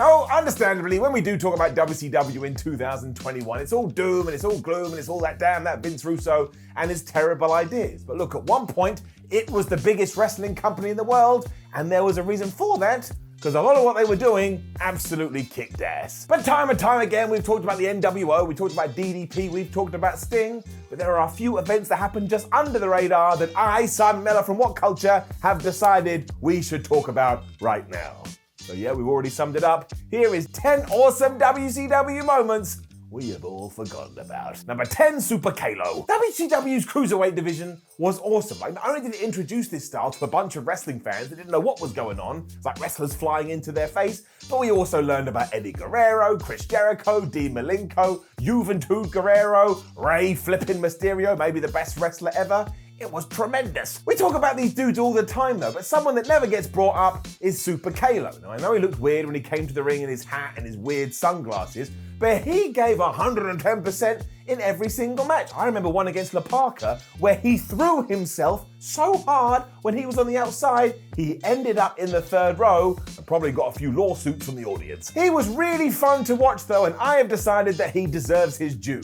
Now, understandably, when we do talk about WCW in 2021, it's all doom and it's all gloom and it's all that Vince Russo and his terrible ideas. But look, at one point, it was the biggest wrestling company in the world, and there was a reason for that, because a lot of what they were doing absolutely kicked ass. But time and time again, we've talked about the NWO, we've talked about DDP, we've talked about Sting, but there are a few events that happen just under the radar that I, Simon Miller from What Culture, have decided we should talk about right now. So yeah, we've already summed it up. Here is 10 awesome WCW moments we have all forgotten about. Number 10, Super Kalo. WCW's Cruiserweight division was awesome. Like, not only did it introduce this style to a bunch of wrestling fans that didn't know what was going on, it's like wrestlers flying into their face, but we also learned about Eddie Guerrero, Chris Jericho, Dean Malenko, Juventud Guerrero, Rey flipping Mysterio, maybe the best wrestler ever. It was tremendous. We talk about these dudes all the time though, but someone that never gets brought up is Super Kalo. Now I know he looked weird when he came to the ring in his hat and his weird sunglasses, but he gave 110% in every single match. I remember one against PARKA where he threw himself so hard when he was on the outside, he ended up in the third row and probably got a few lawsuits from the audience. He was really fun to watch though, and I have decided that he deserves his due.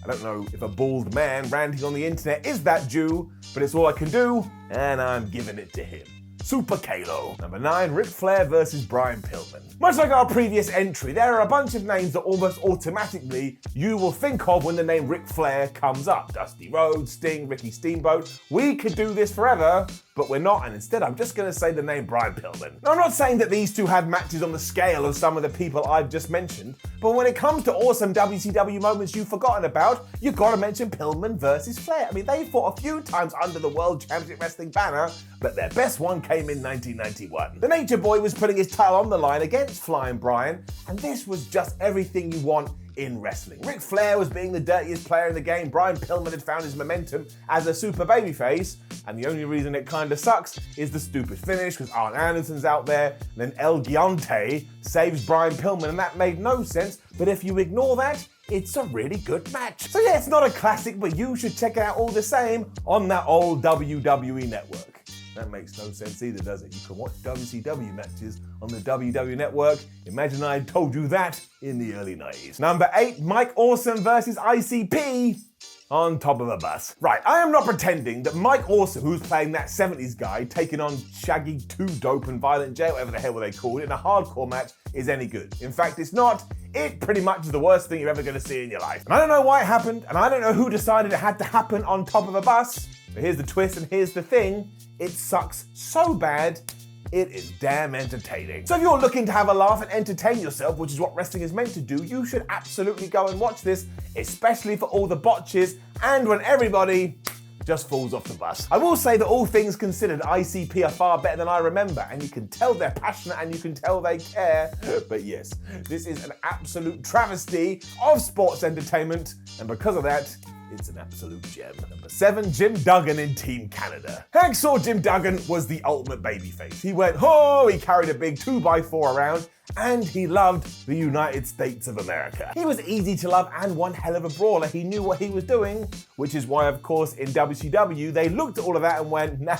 I don't know if a bald man ranting on the internet is that due, but it's all I can do, and I'm giving it to him. Super Kalo. Number 9, Ric Flair versus Brian Pillman. Much like our previous entry, there are a bunch of names that almost automatically you will think of when the name Ric Flair comes up. Dusty Rhodes, Sting, Ricky Steamboat. We could do this forever, but we're not, and instead I'm just going to say the name Brian Pillman. Now, I'm not saying that these two had matches on the scale of some of the people I've just mentioned, but when it comes to awesome WCW moments you've forgotten about, you've got to mention Pillman versus Flair. I mean, they fought a few times under the World Championship Wrestling banner, but their best one came in 1991. The Nature Boy was putting his title on the line against Flying Brian, and this was just everything you want in wrestling. Ric Flair was being the dirtiest player in the game. Brian Pillman had found his momentum as a super babyface, and the only reason it kind of sucks is the stupid finish, because Arn Anderson's out there, and then El Gigante saves Brian Pillman, and that made no sense, but if you ignore that, it's a really good match. So yeah, it's not a classic, but you should check it out all the same on that old WWE network. That makes no sense either, does it? You can watch WCW matches on the WCW network. Imagine I told you that in the early 90s. Number 8, Mike Awesome versus ICP on Top of a Bus. Right, I am not pretending that Mike Awesome, who's playing that 70s guy, taking on Shaggy 2 Dope and Violent J, whatever the hell they called it, in a hardcore match is any good. In fact, it's not. It pretty much is the worst thing you're ever going to see in your life. And I don't know why it happened, and I don't know who decided it had to happen on Top of a Bus, but here's the twist and here's the thing. It sucks so bad, it is damn entertaining. So if you're looking to have a laugh and entertain yourself, which is what wrestling is meant to do, you should absolutely go and watch this, especially for all the botches and when everybody just falls off the bus. I will say that all things considered, ICP are far better than I remember, and you can tell they're passionate and you can tell they care. But yes, this is an absolute travesty of sports entertainment, and because of that, it's an absolute gem. Number 7, Jim Duggan in Team Canada. Hacksaw Jim Duggan was the ultimate babyface. He went, oh, he carried a big 2x4 around, and he loved the United States of America. He was easy to love and one hell of a brawler. He knew what he was doing, which is why, of course, in WCW, they looked at all of that and went, nah,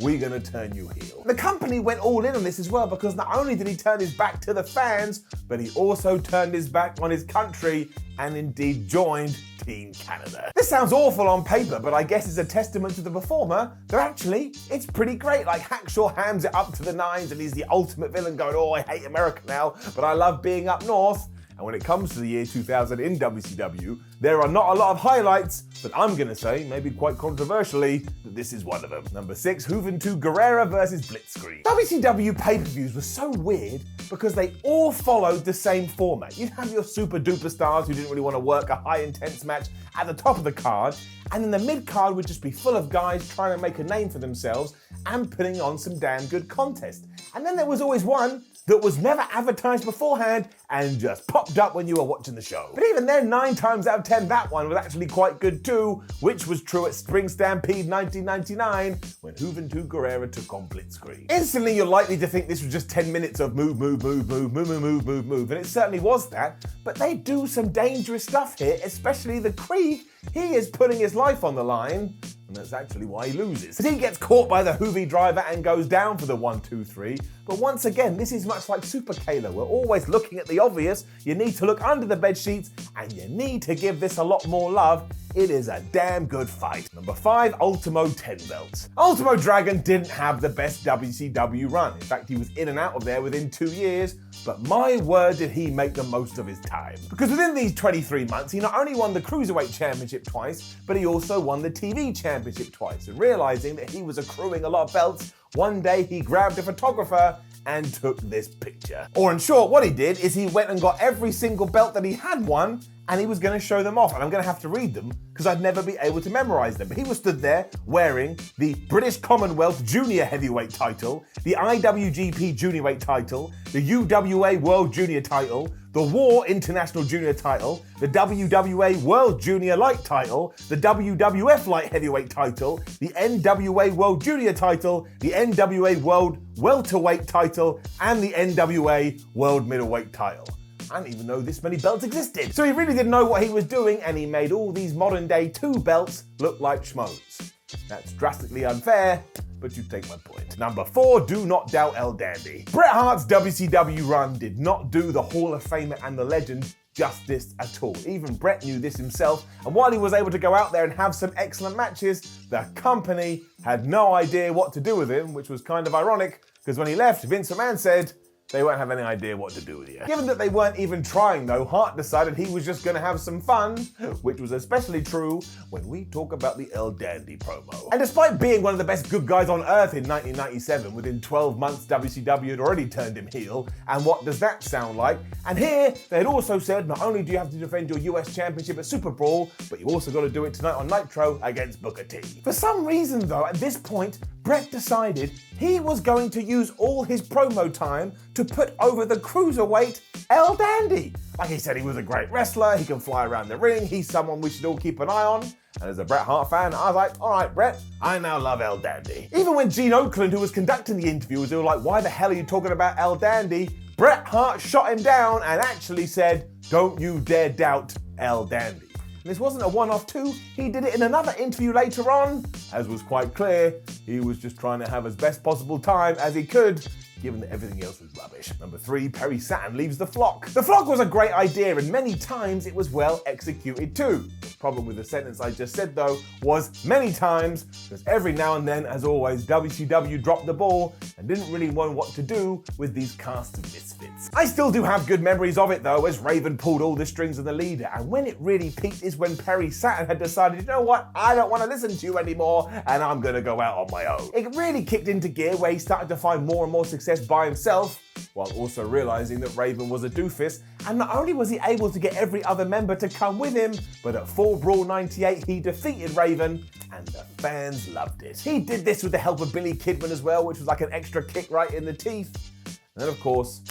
we're gonna turn you heel. The company went all in on this as well, because not only did he turn his back to the fans, but he also turned his back on his country and indeed joined Team Canada. This sounds awful on paper, but I guess it's a testament to the performer that actually it's pretty great. Like, Hacksaw hams it up to the 9s and he's the ultimate villain going, oh, I hate America now, but I love being up north. And when it comes to the year 2000 in WCW, there are not a lot of highlights, but I'm gonna say, maybe quite controversially, that this is one of them. Number 6, Juventud GUERRERA versus BLITZKRIEG. WCW pay-per-views were so weird because they all followed the same format. You'd have your super duper stars who didn't really want to work a high intense match at the top of the card, and then the mid-card would just be full of guys trying to make a name for themselves and putting on some damn good contest. And then there was always one that was never advertised beforehand and just popped up when you were watching the show. But even then, 9 times out of 10, that one was actually quite good too, which was true at Spring Stampede 1999 when Juventud GUERRERA took on BLITZKRIEG. Instantly, you're likely to think this was just 10 minutes of move, move, move, move, move, move, move, move, move, and it certainly was that, but they do some dangerous stuff here, especially the Krieg He is putting his life on the line, and that's actually why he loses. But he gets caught by the Hoovy driver and goes down for the 1-2-3. But once again, this is much like Super Kayla. We're always looking at the obvious. You need to look under the bed sheets, and you need to give this a lot more love. It is a damn good fight. Number 5, Ultimo 10 belts. Ultimo Dragon didn't have the best WCW run. In fact, he was in and out of there within 2 years, but my word did he make the most of his time. Because within these 23 months, he not only won the Cruiserweight Championship twice, but he also won the TV Championship twice. And realizing that he was accruing a lot of belts, one day he grabbed a photographer and took this picture. Or in short, what he did is he went and got every single belt that he had won, and he was going to show them off. And I'm going to have to read them because I'd never be able to memorize them. But he was stood there wearing the British Commonwealth Junior Heavyweight title, the IWGP Juniorweight title, the UWA World Junior title, the War International Junior title, the WWA World Junior Light title, the WWF Light Heavyweight title, the NWA World Junior title, the NWA World Welterweight title, and the NWA World Middleweight title. I didn't even know this many belts existed. So he really didn't know what he was doing, and he made all these modern day 2 belts look like schmoes. That's drastically unfair, but you take my point. Number 4, do not doubt El Dandy. Bret Hart's WCW run did not do the Hall of Famer and the legend justice at all. Even Bret knew this himself, and while he was able to go out there and have some excellent matches, the company had no idea what to do with him, which was kind of ironic, because when he left, Vince McMahon said, they won't have any idea what to do with you. Given that they weren't even trying though, Hart decided he was just gonna have some fun, which was especially true when we talk about the El Dandy promo. And despite being one of the best good guys on earth in 1997, within 12 months WCW had already turned him heel, and what does that sound like? And here, they had also said not only do you have to defend your US Championship at Super Brawl, but you also got to do it tonight on Nitro against Booker T. For some reason though, at this point, Bret decided he was going to use all his promo time to put over the cruiserweight El Dandy. Like he said, he was a great wrestler, he can fly around the ring, he's someone we should all keep an eye on. And as a Bret Hart fan, I was like, all right, Bret, I now love El Dandy. Even when Gene Okerlund, who was conducting the interview, was like, why the hell are you talking about El Dandy? Bret Hart shot him down and actually said, don't you dare doubt El Dandy. And this wasn't a one-off too, he did it in another interview later on. As was quite clear, he was just trying to have as best possible time as he could, given that everything else was rubbish. Number 3, Perry Saturn leaves the flock. The flock was a great idea, and many times it was well executed too. The problem with the sentence I just said though was many times, because every now and then, as always, WCW dropped the ball and didn't really know what to do with these cast of misfits. I still do have good memories of it though, as Raven pulled all the strings of the leader, and when it really peaked is when Perry Saturn had decided, you know what, I don't want to listen to you anymore, and I'm gonna go out on my own. It really kicked into gear where he started to find more and more success by himself, while also realizing that Raven was a doofus, and not only was he able to get every other member to come with him, but at Fall Brawl 98 he defeated Raven, and the fans loved it. He did this with the help of Billy Kidman as well, which was like an extra kick right in the teeth. And then of course,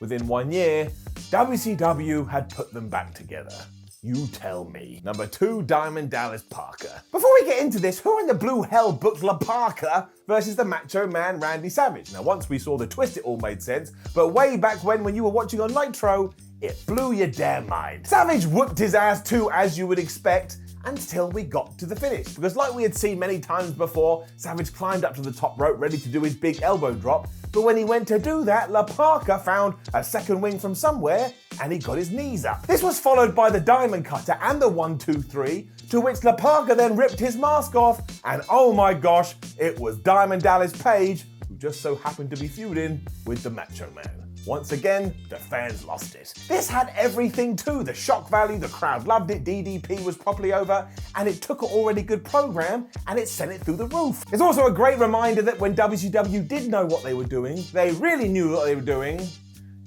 within 1 year, WCW had put them back together. You tell me. Number 2, Diamond Dallas Parker. Before we get into this, who in the blue hell booked La Parka versus the Macho Man Randy Savage? Now once we saw the twist, it all made sense, but way back when you were watching on Nitro, it blew your damn mind. Savage whooped his ass too, as you would expect, until we got to the finish. Because like we had seen many times before, Savage climbed up to the top rope ready to do his big elbow drop, but when he went to do that, La Parka found a second wing from somewhere and he got his knees up. This was followed by the Diamond Cutter and the 1-2-3, to which La Parka then ripped his mask off, and oh my gosh, it was Diamond Dallas Page, who just so happened to be feuding with the Macho Man. Once again, the fans lost it. This had everything too. The shock value, the crowd loved it, DDP was properly over, and it took an already good program and it sent it through the roof. It's also a great reminder that when WCW did know what they were doing, they really knew what they were doing.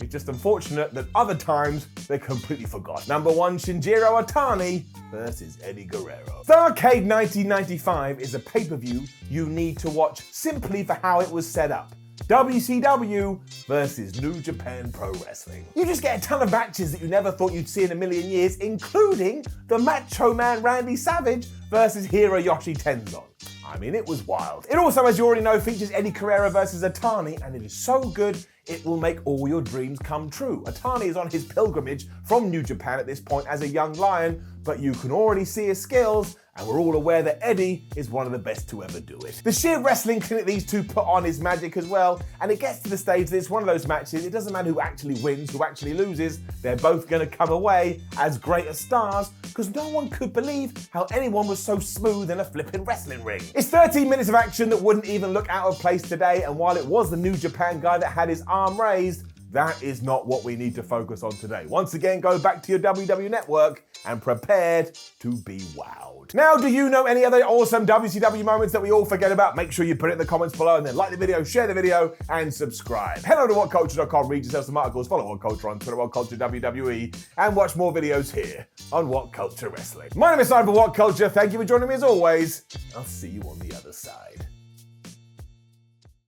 It's just unfortunate that other times they completely forgot. Number 1, Shinjiro Otani versus Eddie Guerrero. Starrcade 1995 is a pay-per-view you need to watch simply for how it was set up. WCW versus New Japan Pro Wrestling. You just get a ton of matches that you never thought you'd see in a million years, including the Macho Man Randy Savage versus Hiroyoshi Tenzan. I mean, it was wild. It also, as you already know, features Eddie Guerrero versus OTANI, and it is so good, it will make all your dreams come true. OTANI is on his pilgrimage from New Japan at this point as a young lion, but you can already see his skills, and we're all aware that Eddie is one of the best to ever do it. The sheer wrestling clinic these two put on is magic as well, and it gets to the stage that it's one of those matches, it doesn't matter who actually wins, who actually loses, they're both gonna come away as great as stars, because no one could believe how anyone was so smooth in a flipping wrestling ring. It's 13 minutes of action that wouldn't even look out of place today, and while it was the New Japan guy that had his arm raised, that is not what we need to focus on today. Once again, go back to your WCW network and prepared to be wowed. Now, do you know any other awesome WCW moments that we all forget about? Make sure you put it in the comments below and then like the video, share the video, and subscribe. Head over to WhatCulture.com, read yourself some articles, follow What Culture on Twitter, What Culture WWE, and watch more videos here on What Culture Wrestling. My name is Simon for What Culture. Thank you for joining me as always. I'll see you on the other side.